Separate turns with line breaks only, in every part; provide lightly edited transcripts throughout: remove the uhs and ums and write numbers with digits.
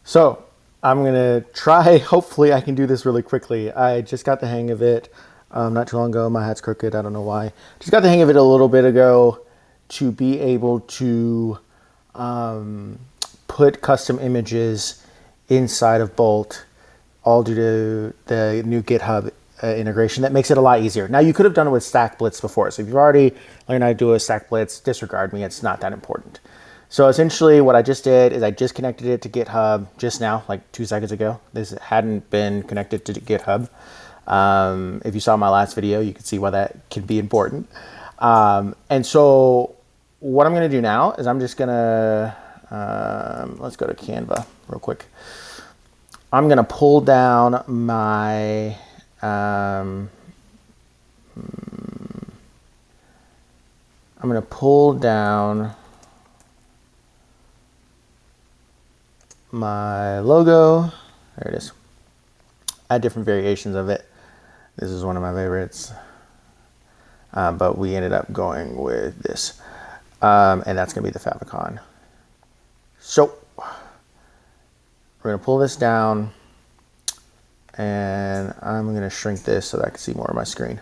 So I'm gonna try, hopefully I can do this really quickly. I just got the hang of it not too long ago. My hat's crooked, I don't know why. Just got the hang of it a little bit ago to be able to put custom images inside of Bolt, all due to the new GitHub integration that makes it a lot easier. Now you could have done it with Stack Blitz before. So if you've already learned how to do a Stack Blitz, disregard me, it's not that important. So essentially what I just did is I just connected it to GitHub just now, like 2 seconds ago. This hadn't been connected to GitHub. If you saw my last video, you can see why that can be important. And so what I'm gonna do now is I'm just gonna, let's go to Canva real quick. I'm gonna pull down my, I'm gonna pull down my logo. There it is. I had different variations of it. This is one of my favorites. But we ended up going with this. And that's gonna be the favicon. So we're gonna pull this down and I'm gonna shrink this so that I can see more of my screen.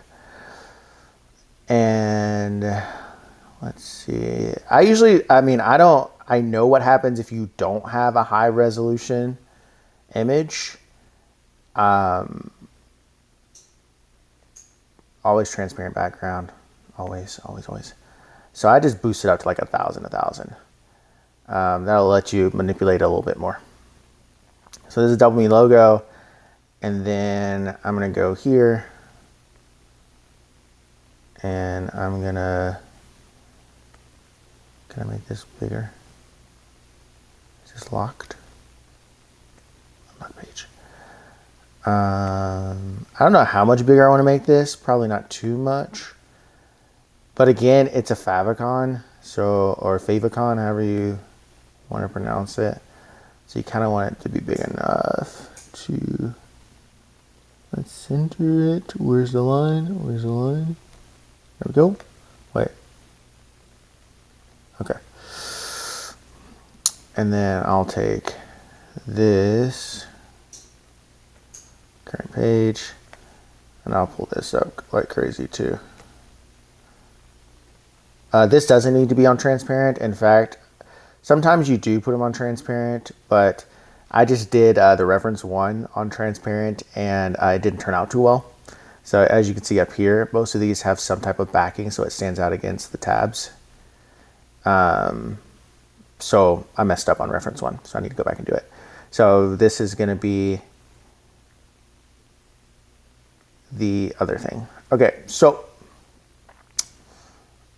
And let's see. I know what happens if you don't have a high resolution image. Always transparent background. Always. So I just boost it up to like 1,000. That'll let you manipulate a little bit more. So this is double me logo. And then I'm gonna go here and I'm gonna, can I make this bigger? Is this locked? Unlock page. I don't know how much bigger I want to make this. Probably not too much. But again, it's a favicon, so, or favicon, however you want to pronounce it. So you kind of want it to be big enough to, let's center it. Where's the line? Where's the line? There we go. Wait. Okay. And then I'll take this current page and I'll pull this up like crazy too. This doesn't need to be on transparent. In fact, sometimes you do put them on transparent, but I just did the reference one on transparent and it didn't turn out too well. So as you can see up here, most of these have some type of backing so it stands out against the tabs. So I messed up on reference one, so I need to go back and do it. So this is gonna be the other thing. Okay, so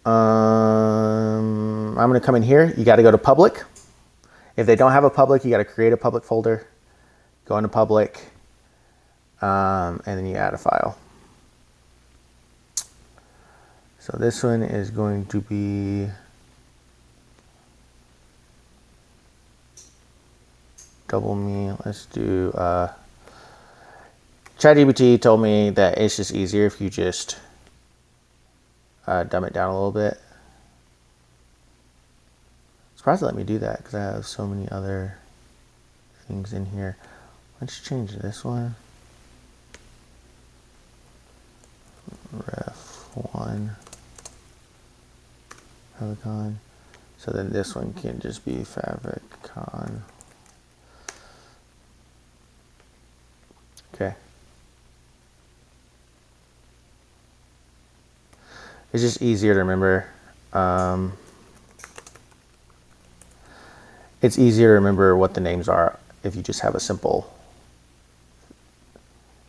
I'm gonna come in here. You gotta go to public. If they don't have a public, you gotta create a public folder, go into public, and then you add a file. So this one is going to be double me. Let's do, ChatGPT told me that it's just easier if you just dumb it down a little bit. Surprised to let me do that because I have so many other things in here. Let's change this one. Ref1 favicon. So then this one can just be favicon. Okay. It's just easier to remember. It's easier to remember what the names are if you just have a simple,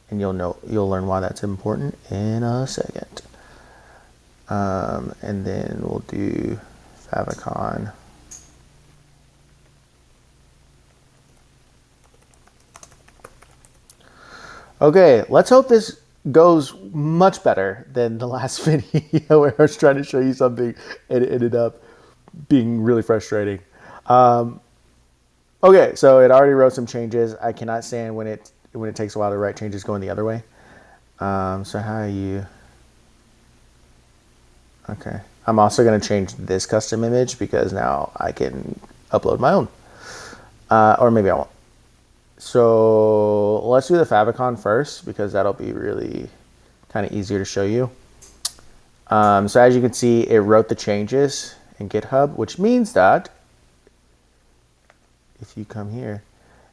and you'll learn why that's important in a second. And then we'll do favicon. Okay, let's hope this goes much better than the last video where I was trying to show you something and it ended up being really frustrating. Okay, so it already wrote some changes. I cannot stand when it takes a while to write changes going the other way. So how you, okay. I'm also gonna change this custom image because now I can upload my own. Or maybe I won't. So let's do the favicon first because that'll be really kind of easier to show you. So as you can see, it wrote the changes in GitHub, which means that if you come here,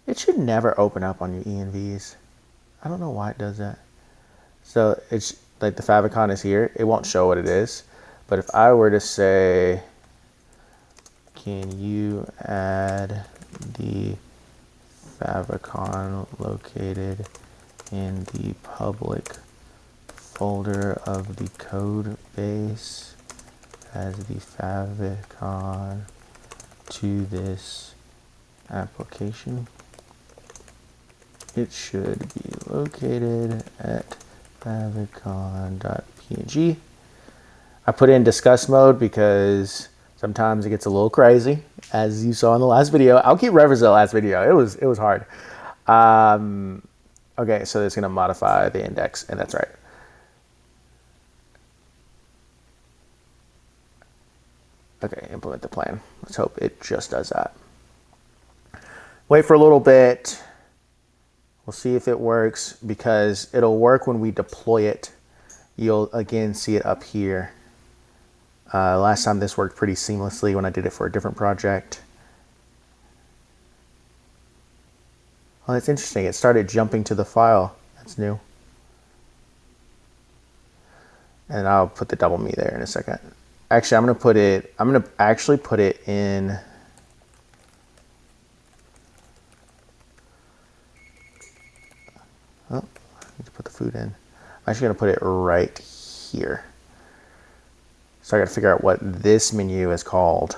it should never open up on your envs. I don't know why it does that. So it's like the favicon is here. It won't show what it is. But if I were to say, can you add the favicon located in the public folder of the code base as the favicon to this application, it should be located at favicon.png. I put it in discuss mode because sometimes it gets a little crazy, as you saw in the last video. I'll keep referencing the last video. It was hard. Okay, so it's going to modify the index, and that's right. Okay, implement the plan. Let's hope it just does that. Wait for a little bit. We'll see if it works, because it'll work when we deploy it. You'll again see it up here. Last time this worked pretty seamlessly when I did it for a different project. Oh, that's interesting. It started jumping to the file. That's new. And I'll put the double me there in a second. Actually, I'm gonna actually put it in. Oh, I need to put the food in. I'm actually gonna put it right here. So I gotta figure out what this menu is called.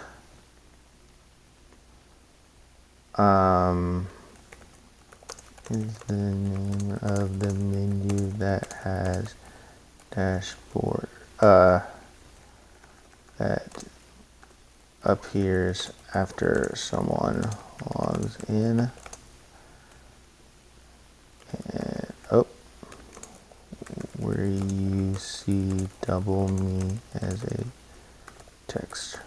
Is the name of the menu that has dashboard that appears after someone logs in. And, oh, where you see double me as a text.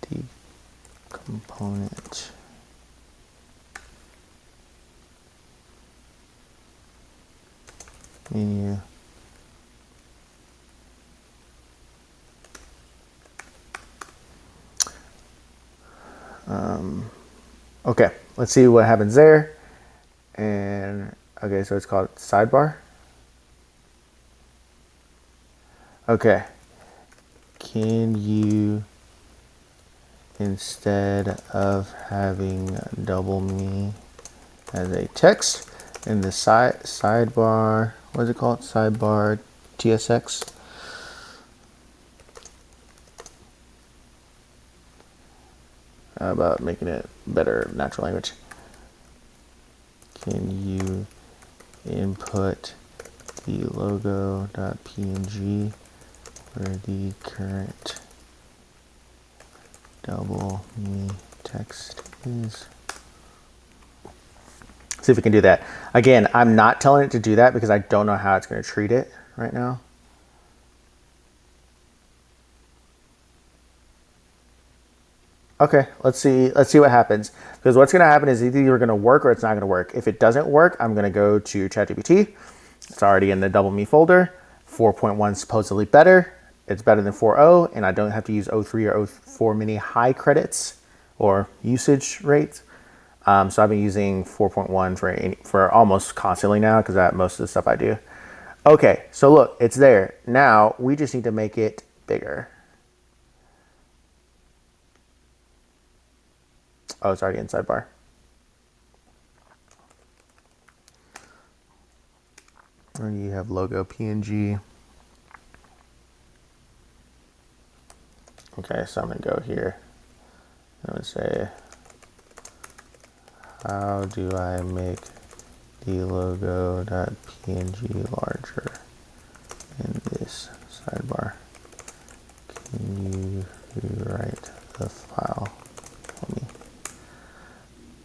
The component. Menu. Okay, let's see what happens there. And okay, so it's called sidebar. Okay, can you, instead of having double me as a text in the sidebar, what is it called? Sidebar TSX. How about making it better natural language? Can you input the logo.png where the current double me text is? See if we can do that. Again, I'm not telling it to do that because I don't know how it's going to treat it right now. Okay, let's see what happens. Because what's going to happen is either you're going to work or it's not going to work. If it doesn't work, I'm going to go to ChatGPT. It's already in the double me folder. 4.1 is supposedly better. It's better than 4.0, and I don't have to use 0.3 or 0.4 many high credits or usage rates. So I've been using 4.1 for almost constantly now because that's most of the stuff I do. Okay, so look, it's there. Now we just need to make it bigger. Oh, it's already in sidebar. And you have logo PNG. Okay, so I'm gonna go here. I'm gonna say, how do I make the logo.png larger in this sidebar? Can you rewrite the file for me?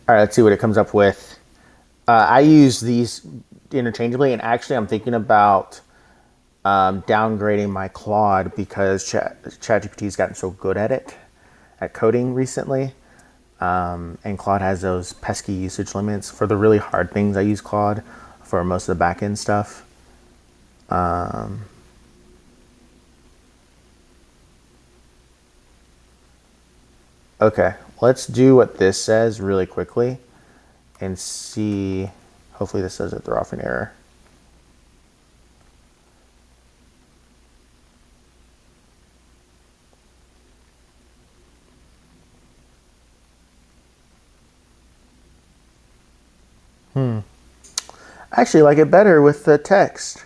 All right, let's see what it comes up with. I use these interchangeably, and actually I'm thinking about downgrading my Claude because ChatGPT has gotten so good at it, at coding recently. And Claude has those pesky usage limits. For the really hard things, I use Claude. For most of the backend stuff. Okay, let's do what this says really quickly and see. Hopefully this doesn't throw off an error. I actually like it better with the text.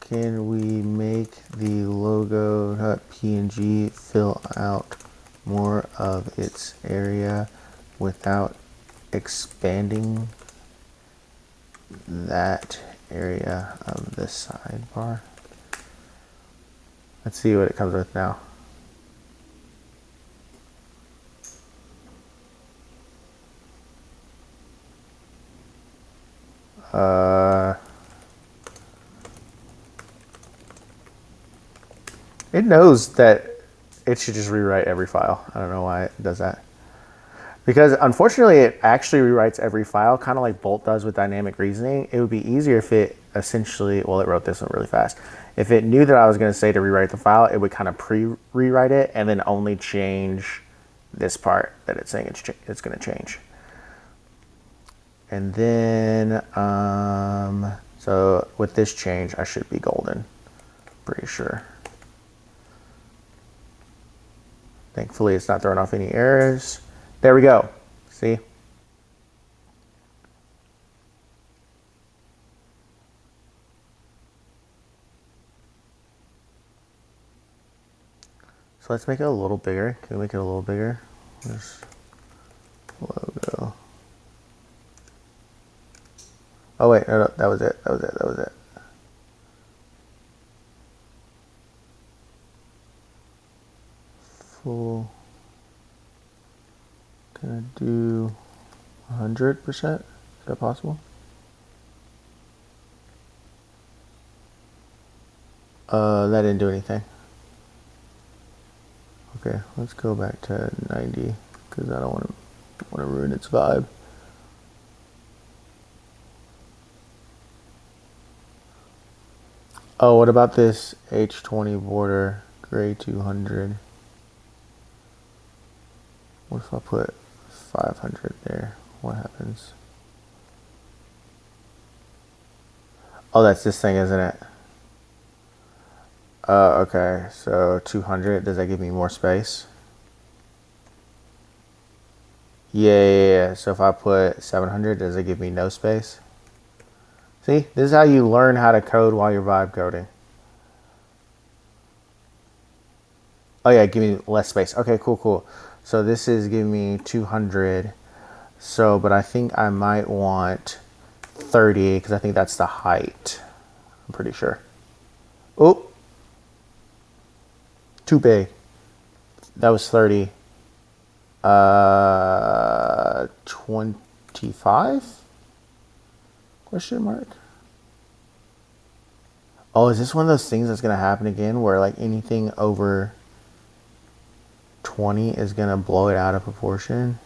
Can we make the logo.png fill out more of its area without expanding that area of the sidebar? Let's see what it comes with now. It knows that it should just rewrite every file. I don't know why it does that. Because unfortunately, it actually rewrites every file, kind of like Bolt does with dynamic reasoning. It would be easier if it essentially, well, it wrote this one really fast. If it knew that I was going to say to rewrite the file, it would kind of pre-rewrite it and then only change this part that it's saying it's going to change. And then, so with this change, I should be golden, pretty sure. Thankfully, it's not throwing off any errors. There we go. See? So let's make it a little bigger. Can we make it a little bigger? This logo. Oh wait, no, that was it. That was it. Full. Can I do 100%? Is that possible? That didn't do anything. Okay, let's go back to 90 because I don't want to ruin its vibe. Oh, what about this H20 border, gray 200? What if I put 500 there? What happens? Oh, that's this thing, isn't it? Okay, so 200, does that give me more space? Yeah. So if I put 700, does it give me no space? See, this is how you learn how to code while you're vibe coding. Oh yeah, give me less space. Okay, cool. So this is giving me 200. So, but I think I might want 30 because I think that's the height. I'm pretty sure. Oh, too big. That was 30. 25? Question mark? Oh, is this one of those things that's going to happen again where like anything over 20 is going to blow it out of proportion?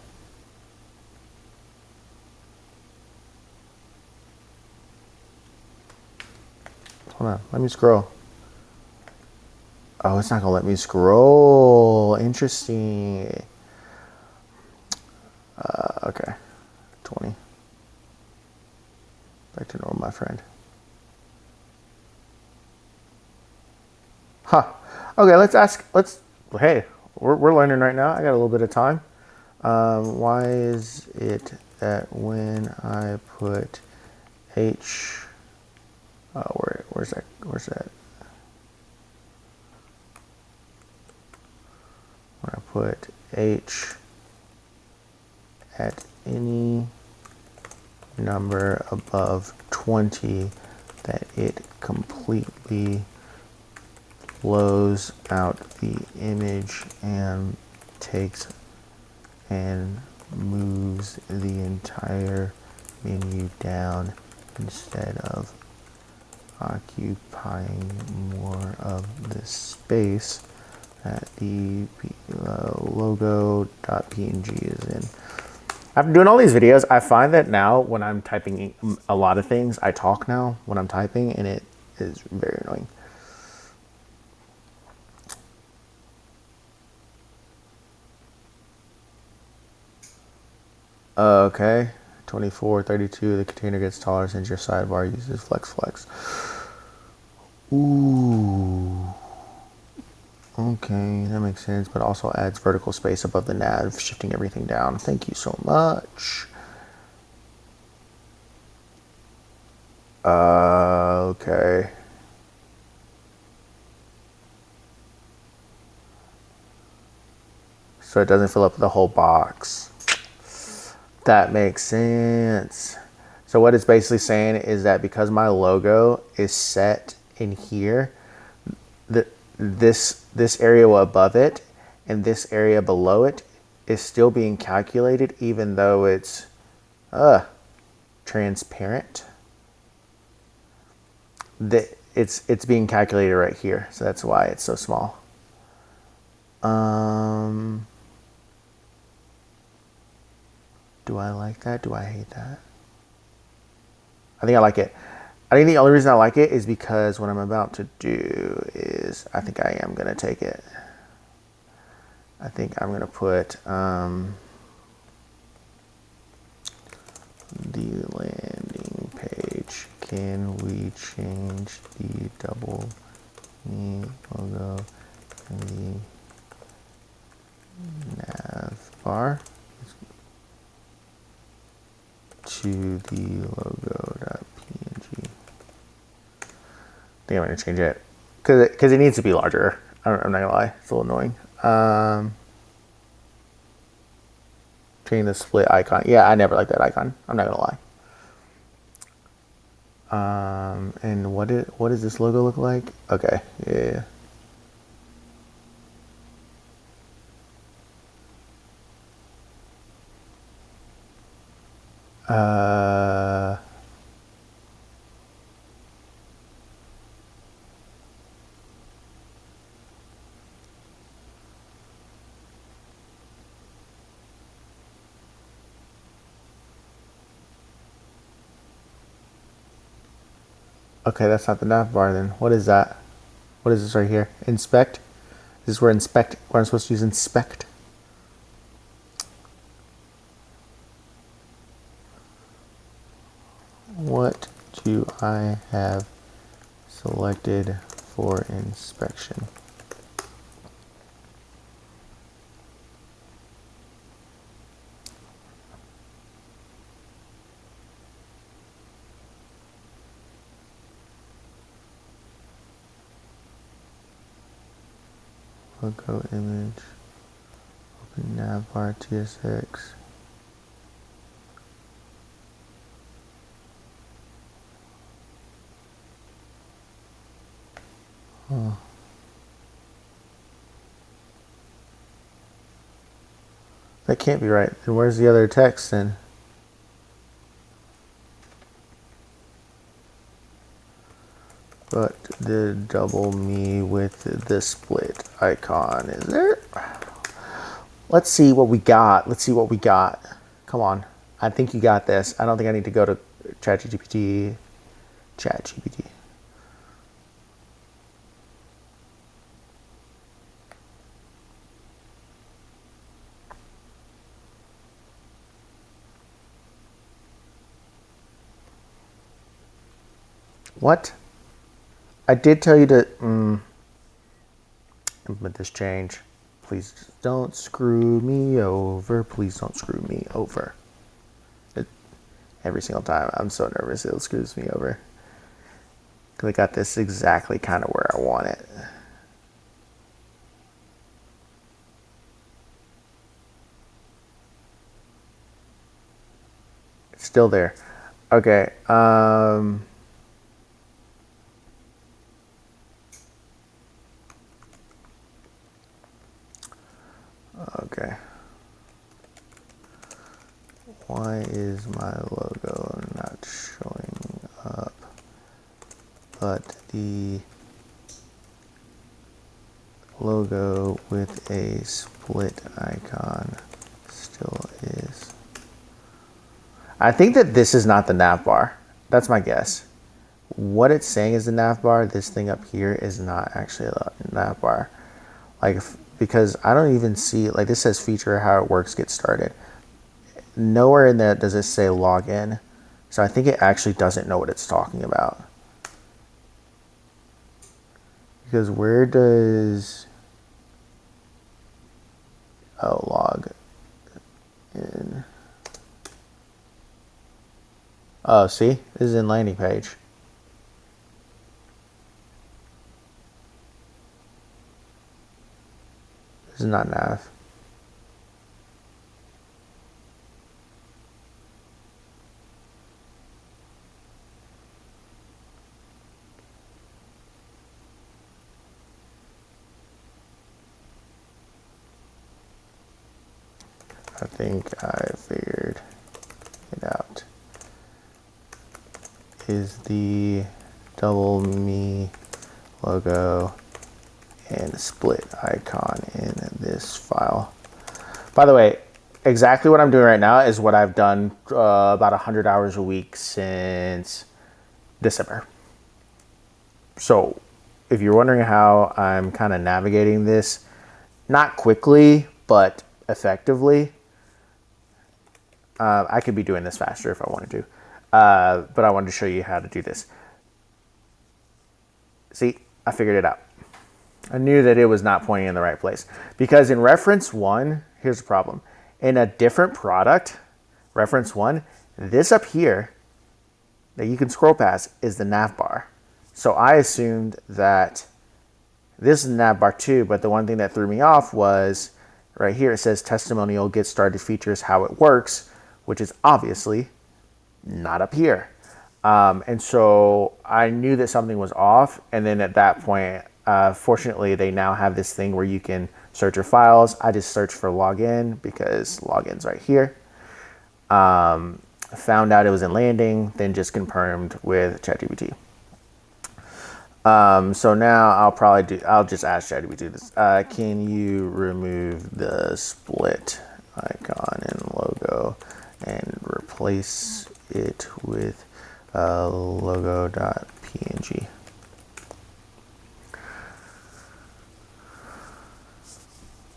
Hold on, let me scroll. Oh, it's not going to let me scroll. Interesting. Okay, 20. Back to normal, my friend. Huh. Okay, hey, we're learning right now. I got a little bit of time. Why is it that when I put H, where's that? When I put H at any number above 20, that it completely flows out the image and takes and moves the entire menu down instead of occupying more of the space that the logo.png is in. After doing all these videos, I find that now when I'm typing a lot of things, I talk now when I'm typing, and it is very annoying. Okay, 2432, the container gets taller since your sidebar uses flex. Ooh. Okay, that makes sense, but also adds vertical space above the nav, shifting everything down. Thank you so much. Okay. So it doesn't fill up the whole box. That makes sense. So what it's basically saying is that because my logo is set in here, this area above it and this area below it is still being calculated even though it's transparent. It's being calculated right here, so that's why it's so small. Do I like that? Do I hate that? I think I like it. I think the only reason I like it is because what I'm about to do is, I think I am going to take it. I think I'm going to put the landing page. Can we change the double logo in the nav bar to the logo.png? I think I'm going to change it because it needs to be larger. I'm not going to lie. It's a little annoying. Change the split icon. Yeah, I never liked that icon. I'm not going to lie. And what does this logo look like? Okay, yeah. Okay, that's not the nav bar then. What is that? What is this right here? Inspect? Is this where I'm supposed to use inspect? What do I have selected for inspection? Logo image, open navbar TSX. Oh. That can't be right. Then where's the other text then? But the double me with the split icon is there? Let's see what we got. Let's see what we got. Come on. I think you got this. I don't think I need to go to ChatGPT. ChatGPT. What? I did tell you to implement this change. Please don't screw me over. Please don't screw me over. Every single time. I'm so nervous it screws me over. Because I got this exactly kind of where I want it. It's still there. Okay. Okay. Why is my logo not showing up, but the logo with a split icon still is? I think that this is not the nav bar. That's my guess. What it's saying is the nav bar. This thing up here is not actually a nav bar. Like, because I don't even see, like this says feature how it works, get started. Nowhere in that does it say login. So I think it actually doesn't know what it's talking about. Because where does, oh, log in. Oh, see, this is in landing page. This is not nav. I think I figured it out. Is the double me logo and split icon in this file. By the way, exactly what I'm doing right now is what I've done about 100 hours a week since December. So if you're wondering how I'm kind of navigating this, not quickly, but effectively, I could be doing this faster if I wanted to, but I wanted to show you how to do this. See, I figured it out. I knew that it was not pointing in the right place because in reference one, here's the problem. In a different product, reference one, this up here that you can scroll past is the nav bar. So I assumed that this is nav bar too, but the one thing that threw me off was right here. It says testimonial get started features how it works, which is obviously not up here. And so I knew that something was off. And then at that point, fortunately, they now have this thing where you can search your files. I just searched for login because login's right here. Found out it was in landing, then just confirmed with ChatGPT. So now I'll just ask ChatGPT this. Can you remove the split icon and logo and replace it with logo.png?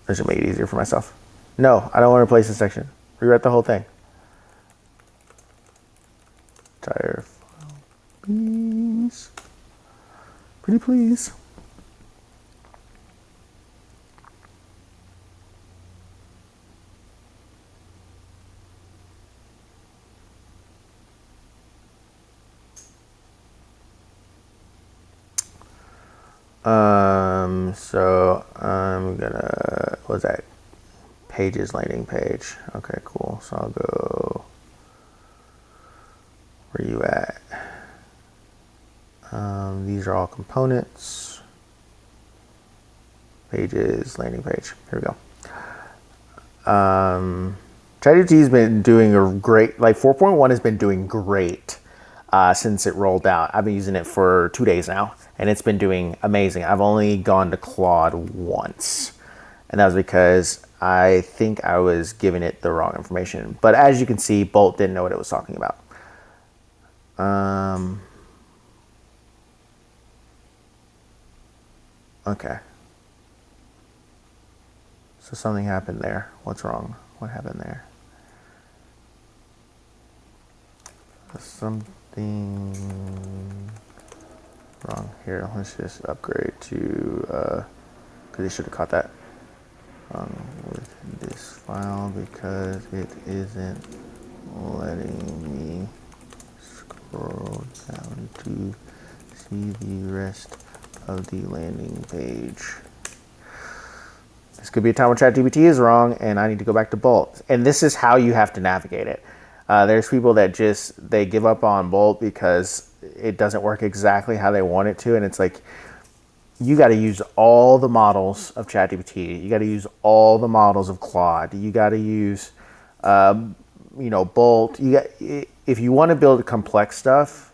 I should make it easier for myself. No, I don't want to replace this section. Rewrite the whole thing. Entire file, please. Pretty please. So I'm gonna, what's that? Pages, landing page. Okay, cool. So I'll go, where you at? These are all components. Pages, landing page. Here we go. ChatGPT's been doing a great, like 4.1 has been doing great since it rolled out. I've been using it for 2 days now, and it's been doing amazing. I've only gone to Claude once, and that was because I think I was giving it the wrong information. But as you can see, Bolt didn't know what it was talking about. Okay. So something happened there. What's wrong? What happened there? Something wrong here. Let's just upgrade to, because they should have caught that. With this file because it isn't letting me scroll down to see the rest of the landing page. This could be a time where ChatGPT is wrong and I need to go back to Bolt. And this is how you have to navigate it. There's people that they give up on Bolt because it doesn't work exactly how they want it to. And it's like, you got to use all the models of ChatGPT. You got to use all the models of Claude. You got to use, Bolt. If you want to build complex stuff.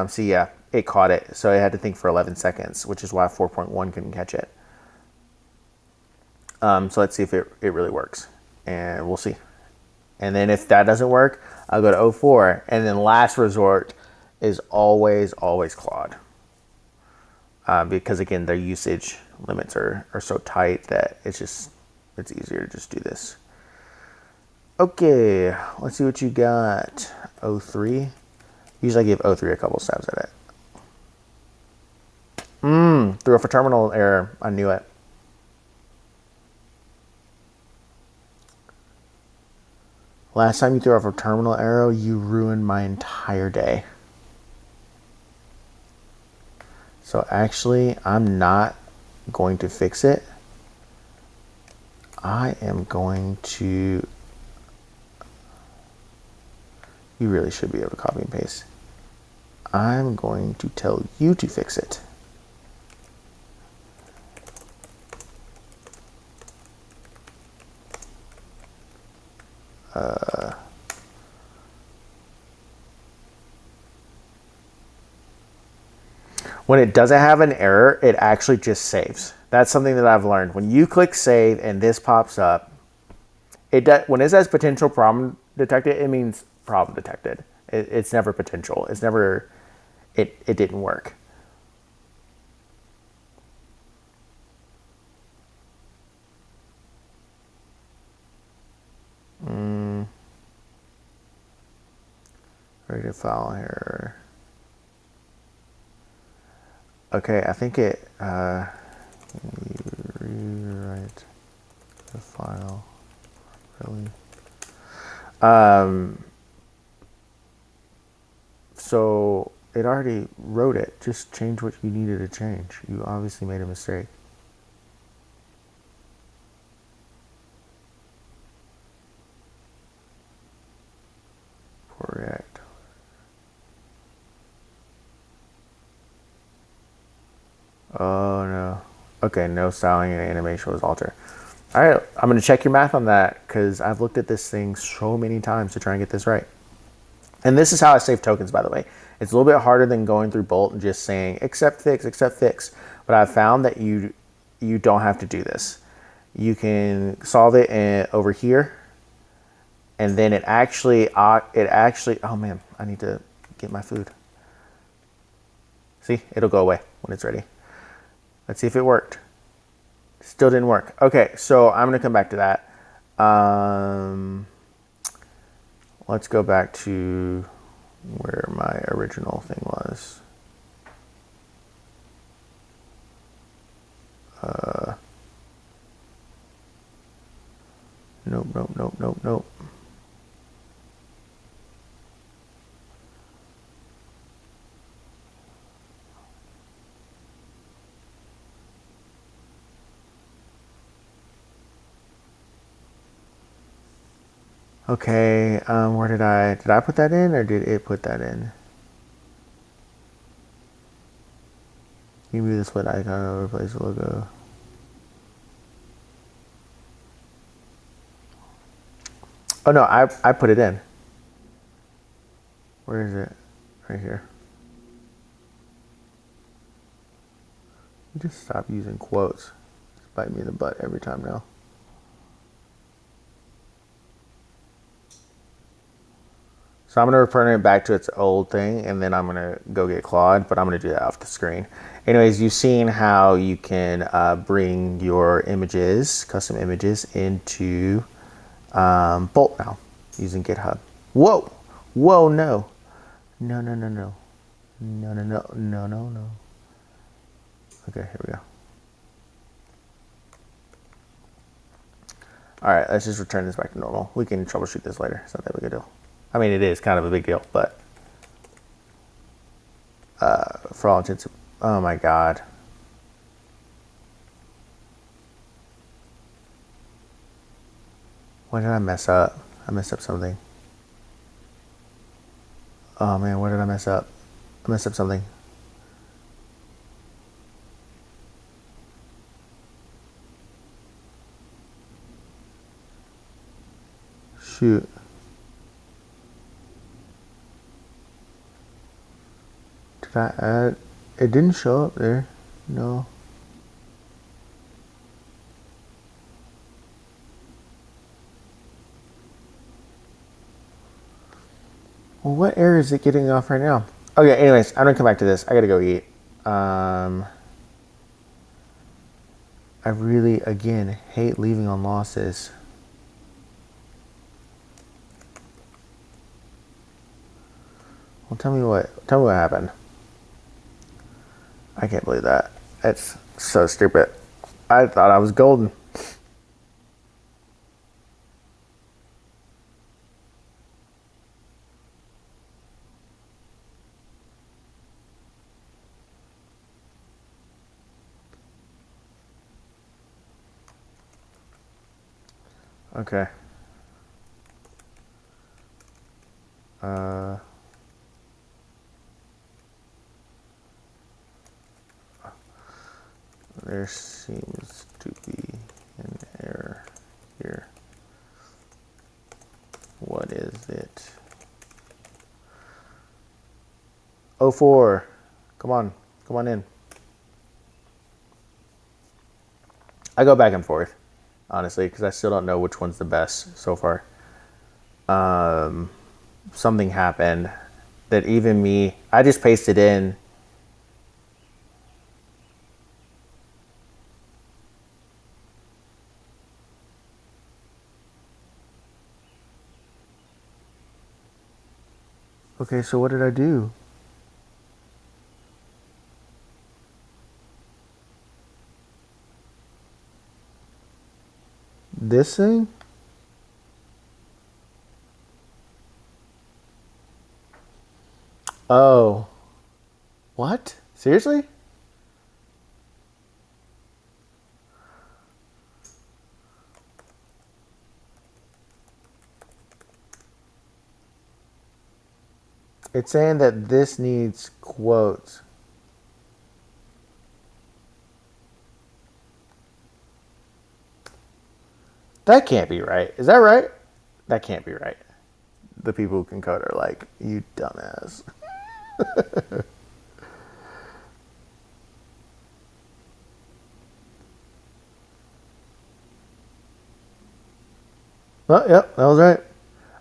See, yeah, it caught it. So it had to think for 11 seconds, which is why 4.1 couldn't catch it. So let's see if it really works, and we'll see. And then if that doesn't work, I'll go to O4, and then last resort is always Claude. Because again, their usage limits are so tight that it's easier to just do this. Okay, let's see what you got. O3. Usually I give O3 a couple stabs at it. Threw off a terminal error. I knew it. Last time you threw off a terminal error, you ruined my entire day. So actually, I'm not going to fix it. I am going to... You really should be able to copy and paste. I'm going to tell you to fix it. When it doesn't have an error, it actually just saves. That's something that I've learned. When you click save and this pops up, when it says potential problem detected, it means problem detected. It's never potential. It's never, it didn't work. Create file here. Okay, I think it, you rewrite the file properly. So it already wrote it. Just change what you needed to change. You obviously made a mistake. Correct. Oh no. Okay, no styling and animation was altered. All right, I'm going to check your math on that because I've looked at this thing so many times to try and get this right. And this is how I save tokens, by the way. It's a little bit harder than going through Bolt and just saying accept fix, accept fix. But I've found that you don't have to do this. You can solve it over here, and then it actually, oh man, I need to get my food. See, it'll go away when it's ready. Let's see if it worked. Still didn't work. Okay, so I'm gonna come back to that. Let's go back to where my original thing was. Nope. Okay, where did I put that in, or did it put that in? You move the split icon, replace the logo. Oh no, I put it in. Where is it? Right here. You just stop using quotes. It's biting me in the butt every time now. So I'm going to return it back to its old thing, and then I'm going to go get Claude, but I'm going to do that off the screen. Anyways, you've seen how you can bring your images, custom images, into Bolt now using GitHub. Whoa, no. No. Okay, here we go. All right, let's just return this back to normal. We can troubleshoot this later. It's not that big a deal. I mean, it is kind of a big deal, but for all intents, oh my God. What did I mess up? I messed up something. Oh man, what did I mess up? I messed up something. Shoot. Did I add? It didn't show up there. No. Well, what error is it getting off right now? Okay, anyways, I'm gonna come back to this. I gotta go eat. I really, again, hate leaving on losses. Well, tell me what happened. I can't believe that. That's so stupid. I thought I was golden. Okay. There seems to be an error here. What is it? 04. Come on in. I go back and forth, honestly, because I still don't know which one's the best so far. Something happened that even me, I just pasted in. Okay, so what did I do? This thing? Oh. What? Seriously? It's saying that this needs quotes. That can't be right. Is that right? That can't be right. The people who can code are like, you dumbass. Oh, yep, that was right.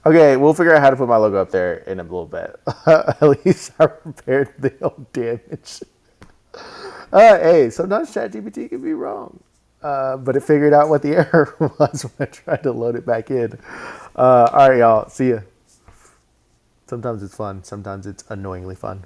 Okay, we'll figure out how to put my logo up there in a little bit. At least I repaired the old damage. Hey, sometimes ChatGPT can be wrong. But it figured out what the error was when I tried to load it back in. All right, y'all. See ya. Sometimes it's fun. Sometimes it's annoyingly fun.